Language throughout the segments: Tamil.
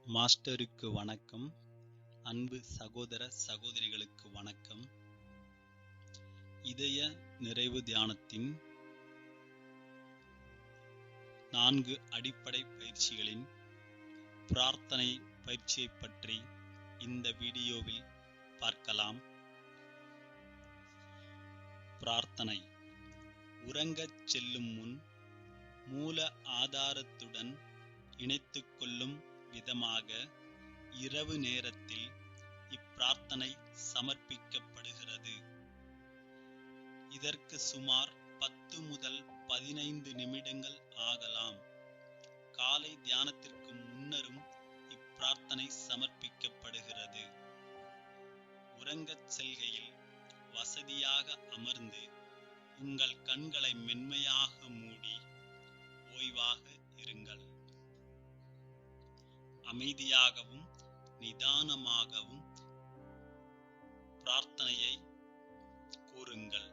மாஸ்டருக்கு வணக்கம். அன்பு சகோதர சகோதரிகளுக்கு வணக்கம். இதய நிறைவு தியானத்தின் 4 அடிப்படை பயிற்சிகளின் பிரார்த்தனை பயிற்சியை பற்றி இந்த வீடியோவில் பார்க்கலாம். பிரார்த்தனை. உறங்கச் செல்லும் முன் மூல ஆதாரத்துடன் இணைத்துக் கொள்ளும் விதமாக இரவு நேரத்தில் இப்பிரார்த்தனை சமர்ப்பிக்கப்படுகிறது. இதற்கு சுமார் 10 முதல் 15 நிமிடங்கள் ஆகலாம். காலை தியானத்திற்கு முன்னரும் இப்பிரார்த்தனை சமர்ப்பிக்கப்படுகிறது. உறங்கச் செல்கையில் வசதியாக அமர்ந்து உங்கள் கண்களை மென்மையாக மூடி ஓய்வாக இருங்கள். அமைதியாகவும் நிதானமாகவும் பிரார்த்தனையை கூறுங்கள்.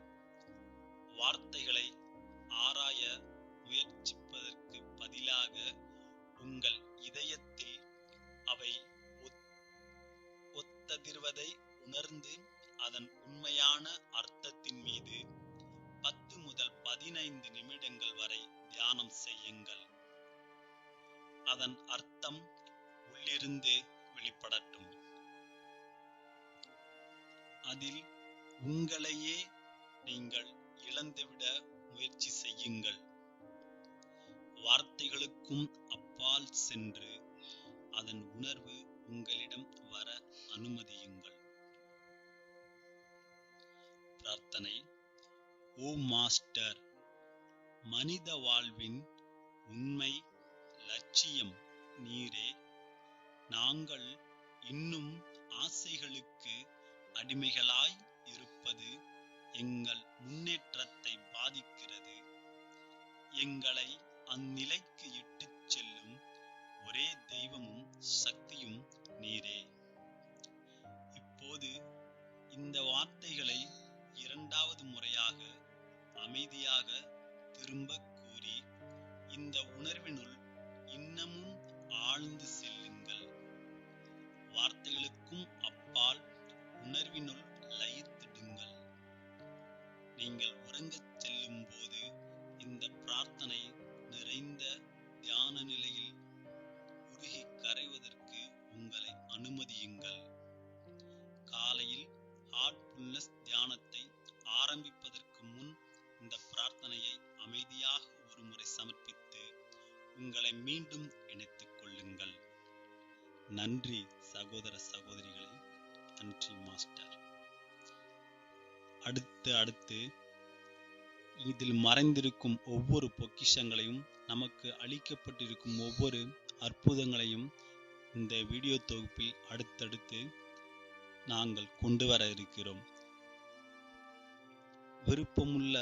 வார்த்தைகளை ஆராய முயற்சிப்பதற்கு பதிலாக உங்கள் இதயத்தில் அவை ஒத்ததிர்வதை உணர்ந்து அதன் உண்மையான அர்த்தத்தின் மீது 10 முதல் 15 நிமிடங்கள் வரை தியானம் செய்யுங்கள். அதன் அர்த்தம் உள்ளிருந்து வெளிப்படட்டும். அதில் உங்களையே நீங்கள் இழந்துவிட முயற்சி செய்யுங்கள். வார்த்தைகளுக்கும் அப்பால் சென்று அதன் உணர்வு உங்களிடம் வர அனுமதியுங்கள். பிரார்த்தனை. ஓ மாஸ்டர், மனித வாழ்வின் உண்மை லட்சியம் நீரே. நாங்கள் இன்னும் ஆசைகளுக்கு அடிமைகளாய் இருப்பது எங்கள் முன்னேற்றத்தை பாதிக்கிறது. எங்களை அந்நிலைக்கு இட்டுச் செல்லும் ஒரே தெய்வமும் சக்தியும் நீரே. இப்போது இந்த வார்த்தைகளை 2வது முறையாக அமைதியாக திரும்ப கூறி இந்த உணர்வினுள் இன்னமும் ஆழ்ந்து செல்லுங்கள். வார்த்தைகளுக்கும் அப்பால் உணர்வினுள் லயித்திடுங்கள். நீங்கள் உறங்கச் செல்லும் போது இந்த பிரார்த்தனை நிறைந்த தியான நிலையில் உருகி கரைவதற்கு உங்களை அனுமதியுங்கள். காலையில் ஹார்ட்ஃபுல்னஸ் தியானத்தை ஆரம்பிப்பதற்கு முன் இந்த பிரார்த்தனையை அமைதியாக ஒரு முறை சமர்ப்பித்து உங்களை மீண்டும் இணைத்துக் கொள்ளுங்கள். நன்றி சகோதர சகோதரிகளே. நன்றி மாஸ்டர். அடுத்து இதில் மறைந்திருக்கும் ஒவ்வொரு பொக்கிஷங்களையும், நமக்கு அளிக்கப்பட்டிருக்கும் ஒவ்வொரு அற்புதங்களையும் இந்த வீடியோ தொகுப்பில் அடுத்தடுத்து நாங்கள் கொண்டு வர இருக்கிறோம். விருப்பமுள்ள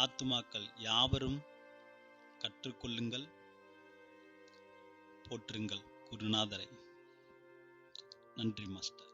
ஆத்துமாக்கள் யாவரும் கற்றுக்கொள்ளுங்கள். போற்றுங்கள் குருநாதரை. நன்றி மாஸ்டர்.